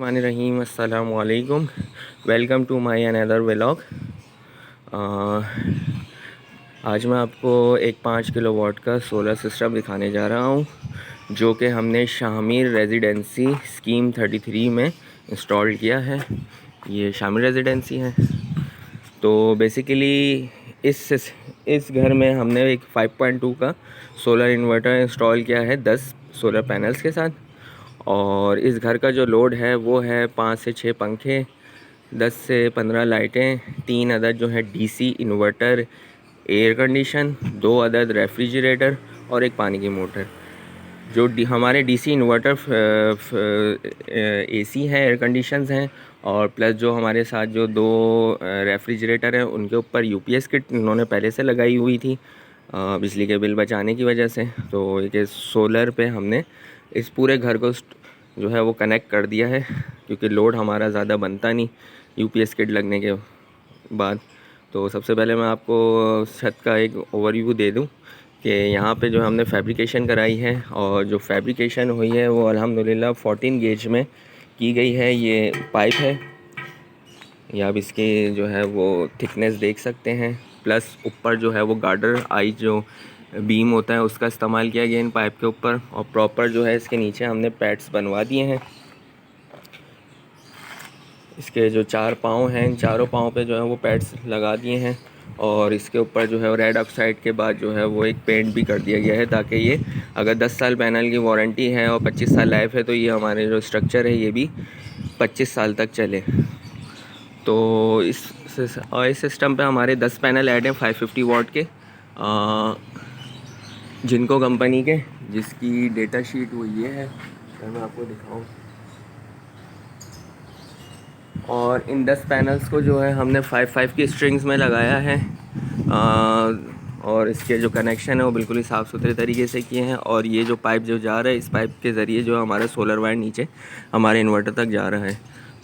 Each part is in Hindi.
बिस्मिल्लाहिर्रहमानिर्रहीम अस्सलामु अलैकुम। Welcome to my another vlog. आज मैं आपको एक 5 किलोवाट का सोलर सिस्टम दिखाने जा रहा हूँ, जो कि हमने शामिर रेजिडेंसी स्कीम 33 में इंस्टॉल किया है। ये शामिर रेजिडेंसी है। तो बेसिकली इस घर में हमने एक 5.2 का सोलर इन्वर्टर इंस्टॉल किया है 10 सोलर पैनल्स के साथ। और इस घर का जो लोड है वो है 5 से 6 पंखे, 10 से 15 लाइटें, 3 अदद जो है डीसी इन्वर्टर एयर कंडीशन, 2 अदद रेफ्रिजरेटर और एक पानी की मोटर। जो हमारे डीसी इन्वर्टर एसी हैं, एयर कंडीशंस हैं, और प्लस जो हमारे साथ जो 2 रेफ्रिजरेटर हैं उनके ऊपर यूपीएस किट उन्होंने पहले से लगाई हुई थी बिजली के बिल बचाने की वजह से। तो एक सोलर पे हमने इस पूरे घर को जो है वो कनेक्ट कर दिया है, क्योंकि लोड हमारा ज़्यादा बनता नहीं यूपीएस किट लगने के बाद। तो सबसे पहले मैं आपको छत का एक ओवरव्यू दे दूं कि यहाँ पे जो हमने फैब्रिकेशन कराई है, और जो फैब्रिकेशन हुई है वो अल्हम्दुलिल्लाह 14 गेज में की गई है। ये पाइप है, या आप इसकी जो है वो थिकनेस देख सकते हैं। प्लस ऊपर जो है वो गार्डर आई जो बीम होता है उसका इस्तेमाल किया गया इन पाइप के ऊपर। और प्रॉपर जो है इसके नीचे हमने पैड्स बनवा दिए हैं। इसके जो 4 पाँव हैं, इन चारों पाँव पे जो है वो पैड्स लगा दिए हैं। और इसके ऊपर जो है रेड ऑक्साइड के बाद जो है वो एक पेंट भी कर दिया गया है, ताकि ये अगर 10 साल पैनल की वारंटी है और 25 साल लाइफ है, तो ये हमारे जो स्ट्रक्चर है ये भी 25 साल तक चले। तो इस सिस्टम पे हमारे 10 पैनल ऐड हैं 550 वाट के, जिनको कंपनी के, जिसकी डेटा शीट वो ये है, अगर मैं आपको दिखाऊं। और इन 10 पैनल्स को जो है हमने 5-5 की स्ट्रिंग्स में लगाया है। और इसके जो कनेक्शन है वो बिल्कुल ही साफ़ सुथरे तरीके से किए हैं। और ये जो पाइप जो जा रहा है, इस पाइप के ज़रिए जो हमारा सोलर वायर नीचे हमारे इन्वर्टर तक जा रहा है।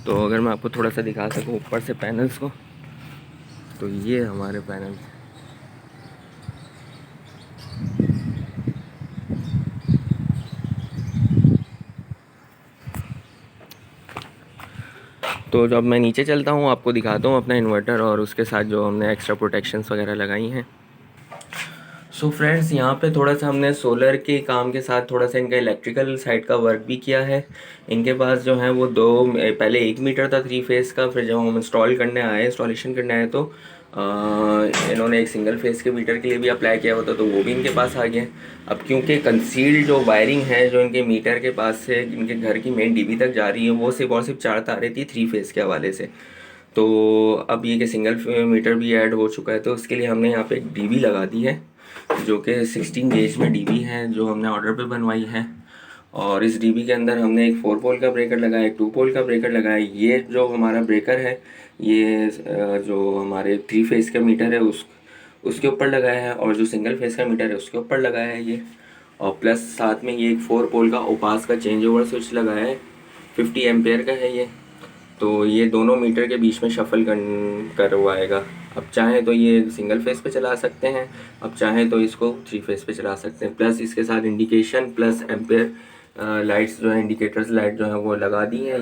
तो अगर मैं आपको थोड़ा सा दिखा सकूं ऊपर से पैनल्स को, तो ये हमारे पैनल। तो जब मैं नीचे चलता हूँ आपको दिखाता हूँ अपना इन्वर्टर, और उसके साथ जो हमने एक्स्ट्रा प्रोटेक्शंस वगैरह लगाई हैं। सो फ्रेंड्स, यहाँ पे थोड़ा सा हमने सोलर के काम के साथ थोड़ा सा इनका इलेक्ट्रिकल साइड का वर्क भी किया है। इनके पास जो है वो पहले 1 मीटर था 3 फेज़ का। फिर जब हम इंस्टॉलेशन करने आए तो इन्होंने एक सिंगल फेज़ के मीटर के लिए भी अप्लाई किया होता, तो वो भी इनके पास आ गया। अब क्योंकि कंसील्ड जो वायरिंग है जो इनके मीटर के पास से इनके घर की मेन डीबी तक जा रही है, वो सिर्फ और सिर्फ 4 तारें थी 3 फेज़ के हवाले से। तो अब ये कि सिंगल मीटर भी ऐड हो चुका है, तो उसके लिए हमने यहाँ पे एक डीबी लगा दी है, जो कि 16 गेज में डीबी है, जो हमने ऑर्डर पे बनवाई है। और इस डीबी के अंदर हमने एक 4 पोल का ब्रेकर लगाया, एक 2 पोल का ब्रेकर लगाया। ये जो हमारा ब्रेकर है ये जो हमारे 3 फेज़ का मीटर है उसके ऊपर लगाया है, और जो सिंगल फेज़ का मीटर है उसके ऊपर लगाया है ये। और प्लस साथ में ये एक 4 पोल का ओपास का चेंज ओवर स्विच लगाया है, 50 एम्पेयर का है ये। तो ये दोनों मीटर के बीच में शफल करवाएगा। अब चाहें तो ये सिंगल फेस पे चला सकते हैं, अब चाहें तो इसको 3 फेस पे चला सकते हैं। प्लस इसके साथ इंडिकेशन प्लस एम्पेयर लाइट्स जो है, इंडिकेटर्स लाइट जो है वो लगा दी हैं।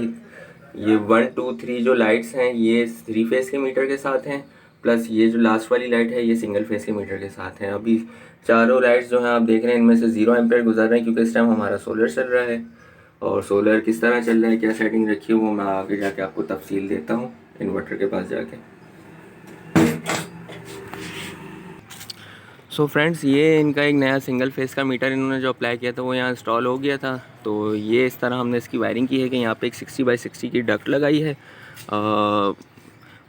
ये 1 2 3 जो लाइट्स हैं ये 3 फेस के मीटर के साथ हैं, प्लस ये जो लास्ट वाली लाइट है ये सिंगल फेस के मीटर के साथ हैं। अभी चारों लाइट्स जो हैं आप देख रहे हैं, इनमें से 0 एम्पेयर गुजर रहे हैं, क्योंकि इस टाइम हमारा सोलर चल रहा है। और सोलर किस तरह चल रहा है, क्या सेटिंग रखी है, वो मैं आगे जाके आपको तफसील देता हूँ इन्वर्टर के पास जाके। सो फ्रेंड्स, ये इनका एक नया सिंगल फेस का मीटर इन्होंने जो अप्लाई किया था वो यहाँ इंस्टॉल हो गया था। तो ये इस तरह हमने इसकी वायरिंग की है कि यहाँ पे एक 60x60 की डक्ट लगाई है,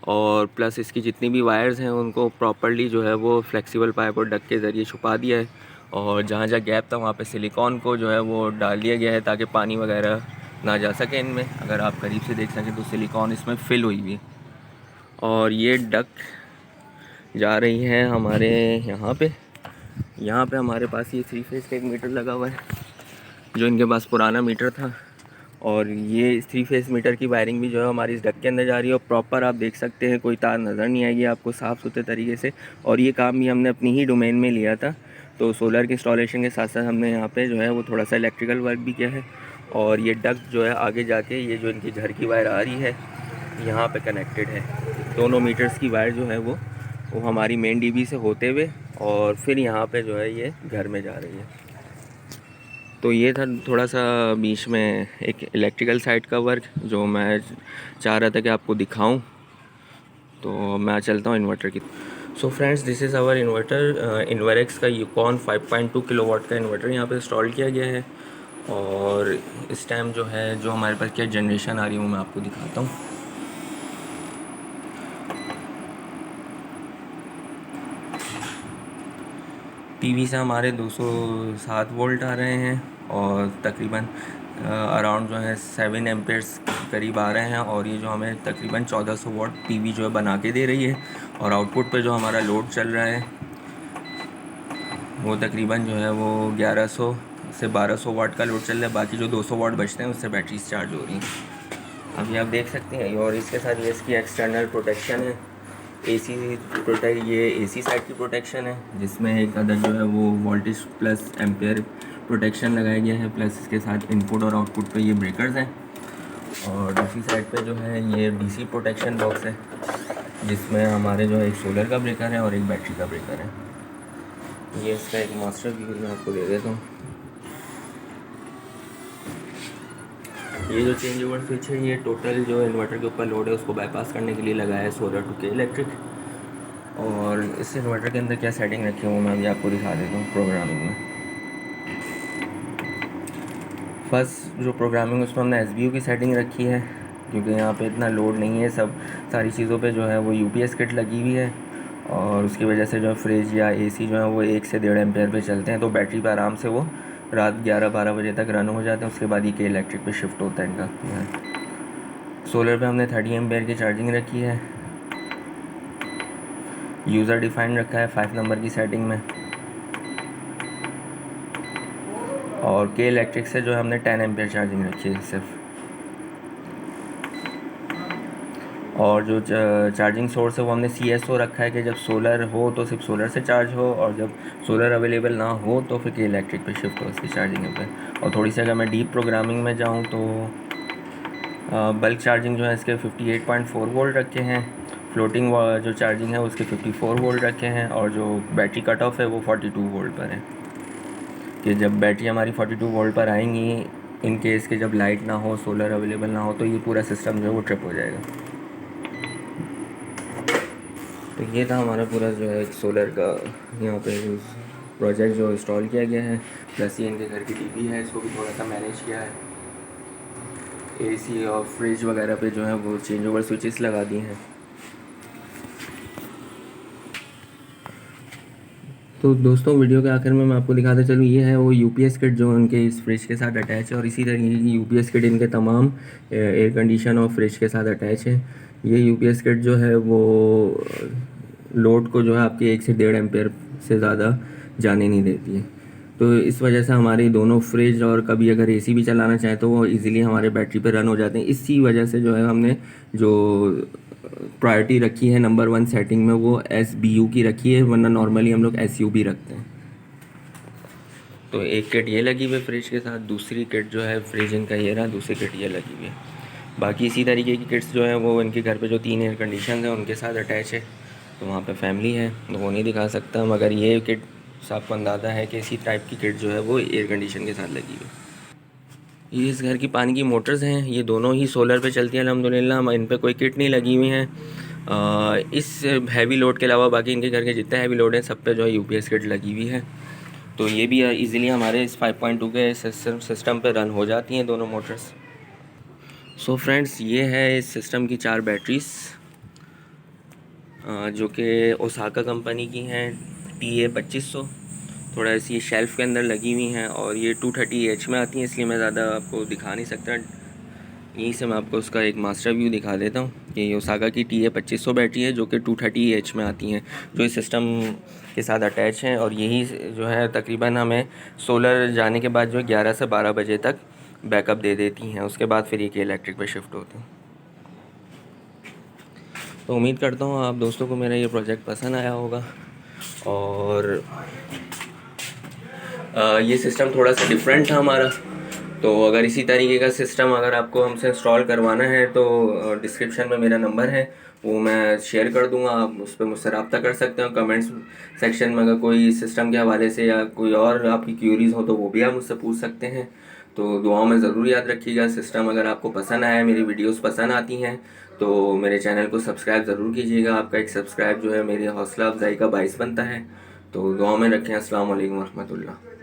और प्लस इसकी जितनी भी वायर्स हैं उनको प्रॉपर्ली जो है वो फ्लेक्सिबल पाइप और डक्ट के ज़रिए छुपा दिया है। और जहाँ जहाँ गैप था वहाँ पे सिलिकॉन को जो है वो डाल दिया गया है, ताकि पानी वगैरह ना जा सके इनमें। अगर आप करीब से देख सकें तो सिलिकॉन इसमें फिल हुई हुई है। और ये डक्ट जा रही है हमारे यहाँ पे हमारे पास ये 3 फेज़ का एक मीटर लगा हुआ है, जो इनके पास पुराना मीटर था। और ये 3 फेज़ मीटर की वायरिंग भी जो है हमारी इस डक के अंदर जा रही है, और प्रॉपर आप देख सकते हैं कोई तार नज़र नहीं आएगी आपको साफ़ सुथरे तरीके से। और ये काम भी हमने अपनी ही डोमेन में लिया था। तो सोलर के इंस्टॉलेशन के साथ साथ हमने यहाँ पे जो है वो थोड़ा सा इलेक्ट्रिकल वर्क भी किया है। और ये डक्ट जो है आगे जाके ये जो इनकी घर की वायर आ रही है यहाँ पे कनेक्टेड है। दोनों मीटर्स की वायर जो है वो हमारी मेन डीबी से होते हुए और फिर यहाँ पे जो है ये घर में जा रही है। तो ये था थोड़ा सा बीच में एक इलेक्ट्रिकल साइड का वर्क जो मैं चाह रहा था कि आपको दिखाऊं। तो मैं चलता हूँ इन्वर्टर की। So friends, this is our inverter. इन्वर्क्स का यूकॉन 5.2 किलोवाट का इन्वर्टर यहाँ पे इंस्टॉल किया गया है। और इस टाइम जो है जो हमारे पास क्या जनरेशन आ रही है वो मैं आपको दिखाता हूँ। पीवी से हमारे 207 वोल्ट आ रहे हैं और तकरीबन अराउंड जो है 7 एम्पेयर्स करीब आ रहे हैं। और ये जो हमें तकरीबन 1400 वाट पीवी जो है बना के दे रही है। और आउटपुट पे जो हमारा लोड चल रहा है वो तकरीबन जो है वो 1100 से 1200 वाट का लोड चल रहा है। बाकी जो 200 वाट बचते हैं उससे बैटरीज चार्ज हो रही हैं। अभी आप देख सकते हैं। और इसके साथ ये इसकी एक्सटर्नल प्रोटेक्शन है। एसी ये एसी साइड की प्रोटेक्शन है जिसमें एक अदर जो है वो वोल्टेज प्लस एम्पेयर प्रोटेक्शन लगाया गया है। प्लस इसके साथ इनपुट और आउटपुट पे ये ब्रेकर्स हैं। और दूसरी साइड पे जो है ये डीसी प्रोटेक्शन बॉक्स है जिसमें हमारे जो है एक सोलर का ब्रेकर है और एक बैटरी का ब्रेकर है। ये इसका एक मास्टर व्यू मैं आपको दे देता हूँ। ये जो चेंज ओवर स्विच है ये टोटल जो इन्वर्टर के ऊपर लोड है उसको बाईपास करने के लिए लगाया है सोलर टू के इलेक्ट्रिक। और इस इन्वर्टर के अंदर क्या सेटिंग रखी है वो मैं अभी आपको दिखा देता हूँ प्रोग्रामिंग में। फर्स्ट जो प्रोग्रामिंग उसमें हमने एसबीयू की सेटिंग रखी है क्योंकि यहाँ पे इतना लोड नहीं है। सब सारी चीज़ों पे जो है वो यूपीएस किट लगी हुई है और उसकी वजह से जो फ्रिज या एसी जो है वो 1 से 1.5 एम्पेयर पे चलते हैं। तो बैटरी पे आराम से वो रात 11-12 बजे तक रन हो जाते हैं। उसके बाद ही के इलेक्ट्रिक पे शिफ्ट होता है इनका। सोलर पे हमने 30 एम्पेयर की चार्जिंग रखी है। यूज़र डिफाइंड रखा है 5 नंबर की सेटिंग में। और के इलेक्ट्रिक से जो है हमने 10 एम्पेयर चार्जिंग रखी है सिर्फ। और जो चार्जिंग सोर्स है वो हमने CSO रखा है कि जब सोलर हो तो सिर्फ सोलर से चार्ज हो और जब सोलर अवेलेबल ना हो तो फिर के इलेक्ट्रिक पे शिफ्ट हो इसकी चार्जिंग पे। और थोड़ी सी अगर मैं डीप प्रोग्रामिंग में जाऊँ तो बल्क चार्जिंग जो है इसके 58.4 वोल्ट रखे हैं। फ्लोटिंग जो चार्जिंग है उसके 54 वोल्ट रखे हैं। और जो बैटरी कट ऑफ है वो 42 वोल्ट पर है कि जब बैटरी हमारी 42 वोल्ट पर आएंगी इन केस के जब लाइट ना हो सोलर अवेलेबल ना हो तो ये पूरा सिस्टम जो है वो ट्रिप हो जाएगा। तो ये था हमारा पूरा जो है सोलर का यहाँ पे प्रोजेक्ट जो इंस्टॉल किया गया है। प्लस ये इनके घर की टीवी है इसको भी थोड़ा सा मैनेज किया है। एसी और फ्रिज वगैरह पे जो है वो चेंज ओवर स्विचेस लगा दिए हैं। तो दोस्तों वीडियो के आखिर में मैं आपको दिखाता चलूँ ये है वो यूपीएस किट जो उनके इस फ्रिज के साथ अटैच है। और इसी तरीके की यूपीएस किट इनके तमाम एयर कंडीशन और फ्रिज के साथ अटैच है। ये यूपीएस किट जो है वो लोड को जो है आपके 1 से 1.5 एम्पेयर से ज़्यादा जाने नहीं देती है। तो इस वजह से हमारी दोनों फ्रिज और कभी अगर एसी भी चलाना चाहें तो वो इजीली हमारे बैटरी पे रन हो जाते हैं। इसी वजह से जो है हमने जो प्रायोरिटी रखी है नंबर 1 सेटिंग में वो SBU की रखी है, वरना नॉर्मली हम लोग SU भी रखते हैं। तो एक किट ये लगी हुई है फ्रिज के साथ, दूसरी किट जो है फ्रिज इनका ये रहा, दूसरी किट ये लगी हुई है। बाकी इसी तरीके की किट्स जो है वो इनके घर पे जो 3 एयर कंडीशन है उनके साथ अटैच है। तो वहाँ पे फैमिली है तो वो नहीं दिखा सकता, मगर ये किट आपको अंदाज़ा है कि इसी टाइप की किट जो है वो एयर कंडीशन के साथ लगी हुई है। ये इस घर की पानी की मोटर्स हैं, ये दोनों ही सोलर पे चलती हैं अल्हम्दुलिल्लाह। इन पे कोई किट नहीं लगी हुई हैं। इस हैवी लोड के अलावा बाकी इनके घर के जितने हैवी लोड हैं सब पे जो है यूपीएस किट लगी हुई है। तो ये भी इजीली हमारे इस 5.2 के सिस्टम पे रन हो जाती हैं दोनों मोटर्स। सो फ्रेंड्स, ये है इस सिस्टम की 4 बैटरीज जो कि ओसाका कंपनी की हैं TA 2500। थोड़ा ऐसी शेल्फ़ के अंदर लगी हुई हैं और ये 230H में आती हैं, इसलिए मैं ज़्यादा आपको दिखा नहीं सकता। यहीं से मैं आपको उसका एक मास्टर व्यू दिखा देता हूँ कि ये ओसाका की TA 2500 बैटरी है जो कि 230H में आती हैं, जो इस सिस्टम के साथ अटैच हैं। और यही जो है तकरीबन हमें सोलर जाने के बाद जो 11 से 12 बजे तक बैकअप दे देती हैं। उसके बाद फिर ये के इलेक्ट्रिक पे शिफ्ट होती हैं। तो उम्मीद करता हूँ आप दोस्तों को मेरा ये प्रोजेक्ट पसंद आया होगा। और ये सिस्टम थोड़ा सा डिफरेंट था हमारा, तो अगर इसी तरीके का सिस्टम अगर आपको हमसे इंस्टॉल करवाना है तो डिस्क्रिप्शन में मेरा नंबर है, वो मैं शेयर कर दूंगा, आप उस पर मुझसे रब्ता कर सकते हो। कमेंट्स सेक्शन में अगर कोई सिस्टम के हवाले से या कोई और आपकी क्यूरीज हो तो वो भी आप मुझसे पूछ सकते हैं। तो दुआओं में ज़रूर याद रखिएगा। सिस्टम अगर आपको पसंद आया, मेरी वीडियोस पसंद आती हैं तो मेरे चैनल को सब्सक्राइब ज़रूर कीजिएगा। आपका एक सब्सक्राइब जो है मेरी हौसला अफजाई का बाइस बनता है। तो दुआ में रखें। अस्सलाम वालेकुम रहमतुल्लाह।